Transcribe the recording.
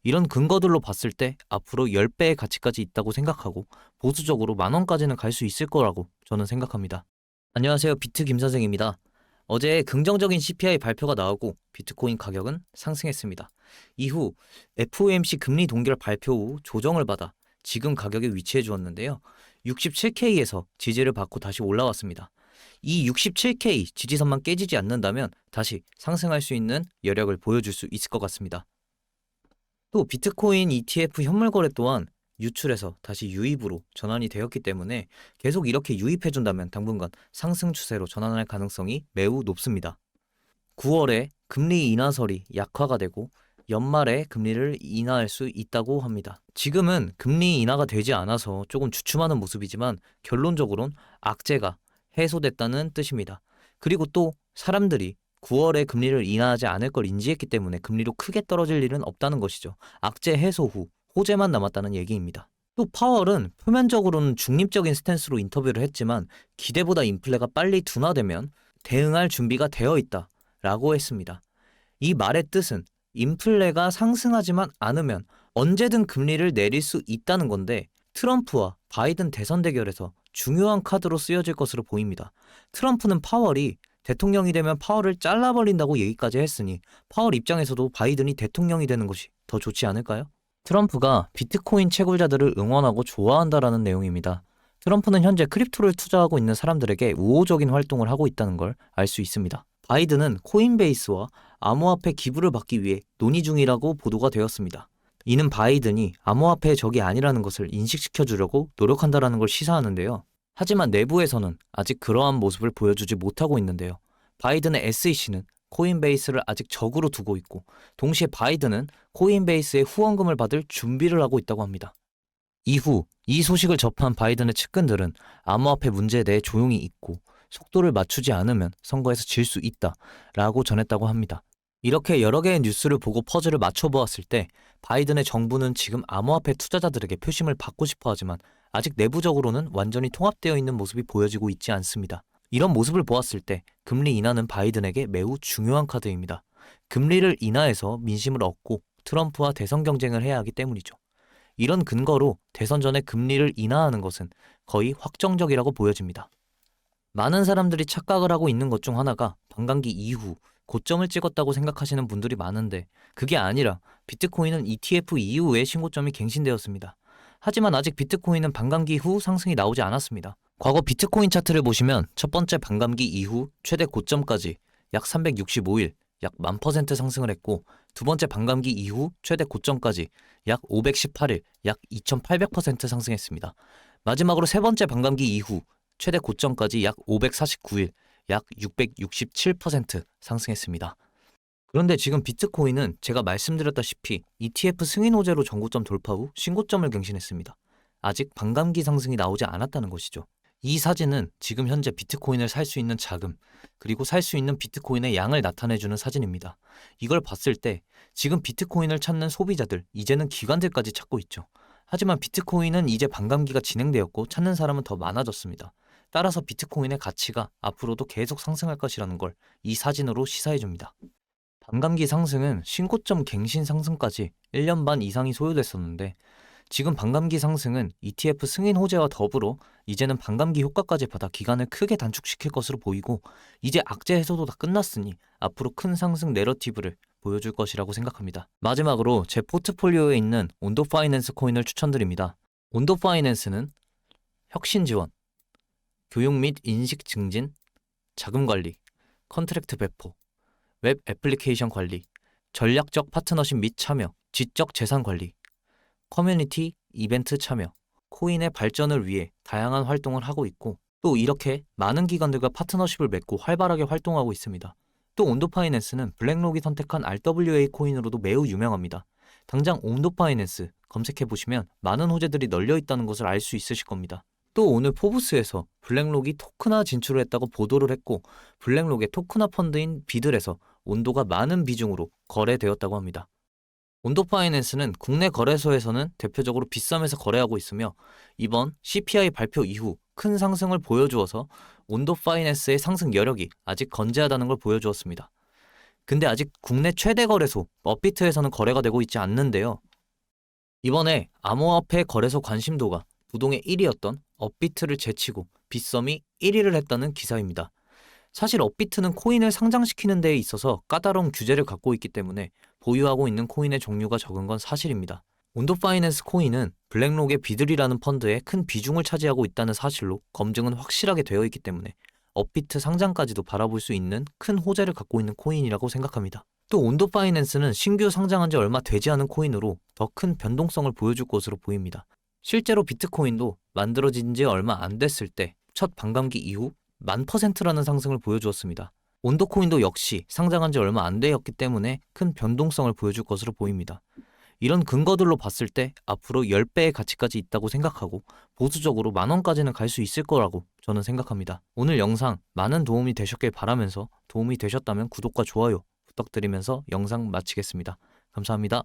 이런 근거들로 봤을 때 앞으로 10배의 가치까지 있다고 생각하고 보수적으로 10,000원까지는 갈 수 있을 거라고 저는 생각합니다. 안녕하세요. 비트 김선생입니다. 어제 긍정적인 CPI 발표가 나오고 비트코인 가격은 상승했습니다. 이후 FOMC 금리 동결 발표 후 조정을 받아 지금 가격에 위치해 주었는데요. 67K에서 지지를 받고 다시 올라왔습니다. 이 67K 지지선만 깨지지 않는다면 다시 상승할 수 있는 여력을 보여줄 수 있을 것 같습니다. 또 비트코인 ETF 현물 거래 또한 유출해서 다시 유입으로 전환이 되었기 때문에 계속 이렇게 유입해준다면 당분간 상승 추세로 전환할 가능성이 매우 높습니다. 9월에 금리 인하설이 약화가 되고 연말에 금리를 인하할 수 있다고 합니다. 지금은 금리 인하가 되지 않아서 조금 주춤하는 모습이지만 결론적으로는 악재가 해소됐다는 뜻입니다. 그리고 또 사람들이 9월에 금리를 인하하지 않을 걸 인지했기 때문에 금리로 크게 떨어질 일은 없다는 것이죠. 악재 해소 후 호재만 남았다는 얘기입니다. 또 파월은 표면적으로는 중립적인 스탠스로 인터뷰를 했지만 기대보다 인플레가 빨리 둔화되면 대응할 준비가 되어 있다 라고 했습니다. 이 말의 뜻은 인플레가 상승하지만 않으면 언제든 금리를 내릴 수 있다는 건데 트럼프와 바이든 대선 대결에서 중요한 카드로 쓰여질 것으로 보입니다. 트럼프는 파월이 대통령이 되면 파월을 잘라버린다고 얘기까지 했으니 파월 입장에서도 바이든이 대통령이 되는 것이 더 좋지 않을까요? 트럼프가 비트코인 채굴자들을 응원하고 좋아한다라는 내용입니다. 트럼프는 현재 크립토를 투자하고 있는 사람들에게 우호적인 활동을 하고 있다는 걸 알 수 있습니다. 바이든은 코인베이스와 암호화폐 기부를 받기 위해 논의 중이라고 보도가 되었습니다. 이는 바이든이 암호화폐의 적이 아니라는 것을 인식시켜 주려고 노력한다라는 걸 시사하는데요. 하지만 내부에서는 아직 그러한 모습을 보여주지 못하고 있는데요. 바이든의 SEC는 코인베이스를 아직 적으로 두고 있고 동시에 바이든은 코인베이스의 후원금을 받을 준비를 하고 있다고 합니다. 이후 이 소식을 접한 바이든의 측근들은 암호화폐 문제에 대해 조용히 있고 속도를 맞추지 않으면 선거에서 질 수 있다 라고 전했다고 합니다. 이렇게 여러 개의 뉴스를 보고 퍼즐을 맞춰보았을 때 바이든의 정부는 지금 암호화폐 투자자들에게 표심을 받고 싶어 하지만 아직 내부적으로는 완전히 통합되어 있는 모습이 보여지고 있지 않습니다. 이런 모습을 보았을 때 금리 인하는 바이든에게 매우 중요한 카드입니다. 금리를 인하해서 민심을 얻고 트럼프와 대선 경쟁을 해야 하기 때문이죠. 이런 근거로 대선 전에 금리를 인하하는 것은 거의 확정적이라고 보여집니다. 많은 사람들이 착각을 하고 있는 것 중 하나가 반감기 이후 고점을 찍었다고 생각하시는 분들이 많은데 그게 아니라 비트코인은 ETF 이후에 신고점이 갱신되었습니다. 하지만 아직 비트코인은 반감기 후 상승이 나오지 않았습니다. 과거 비트코인 차트를 보시면 첫 번째 반감기 이후 최대 고점까지 약 365일, 약 10,000% 상승을 했고 두 번째 반감기 이후 최대 고점까지 약 518일, 약 2,800% 상승했습니다. 마지막으로 세 번째 반감기 이후 최대 고점까지 약 549일, 약 667% 상승했습니다. 그런데 지금 비트코인은 제가 말씀드렸다시피 ETF 승인 호재로 전고점 돌파 후 신고점을 갱신했습니다. 아직 반감기 상승이 나오지 않았다는 것이죠. 이 사진은 지금 현재 비트코인을 살 수 있는 자금, 그리고 살 수 있는 비트코인의 양을 나타내주는 사진입니다. 이걸 봤을 때 지금 비트코인을 찾는 소비자들, 이제는 기관들까지 찾고 있죠. 하지만 비트코인은 이제 반감기가 진행되었고 찾는 사람은 더 많아졌습니다. 따라서 비트코인의 가치가 앞으로도 계속 상승할 것이라는 걸 이 사진으로 시사해줍니다. 반감기 상승은 신고점 갱신 상승까지 1년 반 이상이 소요됐었는데 지금 반감기 상승은 ETF 승인 호재와 더불어 이제는 반감기 효과까지 받아 기간을 크게 단축시킬 것으로 보이고 이제 악재 해소도 다 끝났으니 앞으로 큰 상승 내러티브를 보여줄 것이라고 생각합니다. 마지막으로 제 포트폴리오에 있는 온도 파이낸스 코인을 추천드립니다. 온도 파이낸스는 혁신 지원, 교육 및 인식 증진, 자금 관리, 컨트랙트 배포, 웹 애플리케이션 관리, 전략적 파트너십 및 참여, 지적 재산 관리, 커뮤니티, 이벤트 참여, 코인의 발전을 위해 다양한 활동을 하고 있고 또 이렇게 많은 기관들과 파트너십을 맺고 활발하게 활동하고 있습니다. 또 온도 파이낸스는 블랙록이 선택한 RWA 코인으로도 매우 유명합니다. 당장 온도 파이낸스 검색해보시면 많은 호재들이 널려 있다는 것을 알 수 있으실 겁니다. 또 오늘 포브스에서 블랙록이 토크나 진출을 했다고 보도를 했고 블랙록의 토크나 펀드인 비들에서 온도가 많은 비중으로 거래되었다고 합니다. 온도 파이낸스는 국내 거래소에서는 대표적으로 빗썸에서 거래하고 있으며 이번 CPI 발표 이후 큰 상승을 보여주어서 온도 파이낸스의 상승 여력이 아직 건재하다는 걸 보여주었습니다. 근데 아직 국내 최대 거래소 업비트에서는 거래가 되고 있지 않는데요. 이번에 암호화폐 거래소 관심도가 부동의 1위였던 업비트를 제치고 빗썸이 1위를 했다는 기사입니다. 사실 업비트는 코인을 상장시키는 데에 있어서 까다로운 규제를 갖고 있기 때문에 보유하고 있는 코인의 종류가 적은 건 사실입니다. 온도파이낸스 코인은 블랙록의 비들이라는 펀드에 큰 비중을 차지하고 있다는 사실로 검증은 확실하게 되어 있기 때문에 업비트 상장까지도 바라볼 수 있는 큰 호재를 갖고 있는 코인이라고 생각합니다. 또 온도파이낸스는 신규 상장한 지 얼마 되지 않은 코인으로 더 큰 변동성을 보여줄 것으로 보입니다. 실제로 비트코인도 만들어진 지 얼마 안 됐을 때 첫 반감기 이후 10,000%라는 상승을 보여주었습니다. 온도코인도 역시 상장한 지 얼마 안 되었기 때문에 큰 변동성을 보여줄 것으로 보입니다. 이런 근거들로 봤을 때 앞으로 10배의 가치까지 있다고 생각하고 보수적으로 10,000원까지는 갈 수 있을 거라고 저는 생각합니다. 오늘 영상 많은 도움이 되셨길 바라면서 도움이 되셨다면 구독과 좋아요 부탁드리면서 영상 마치겠습니다. 감사합니다.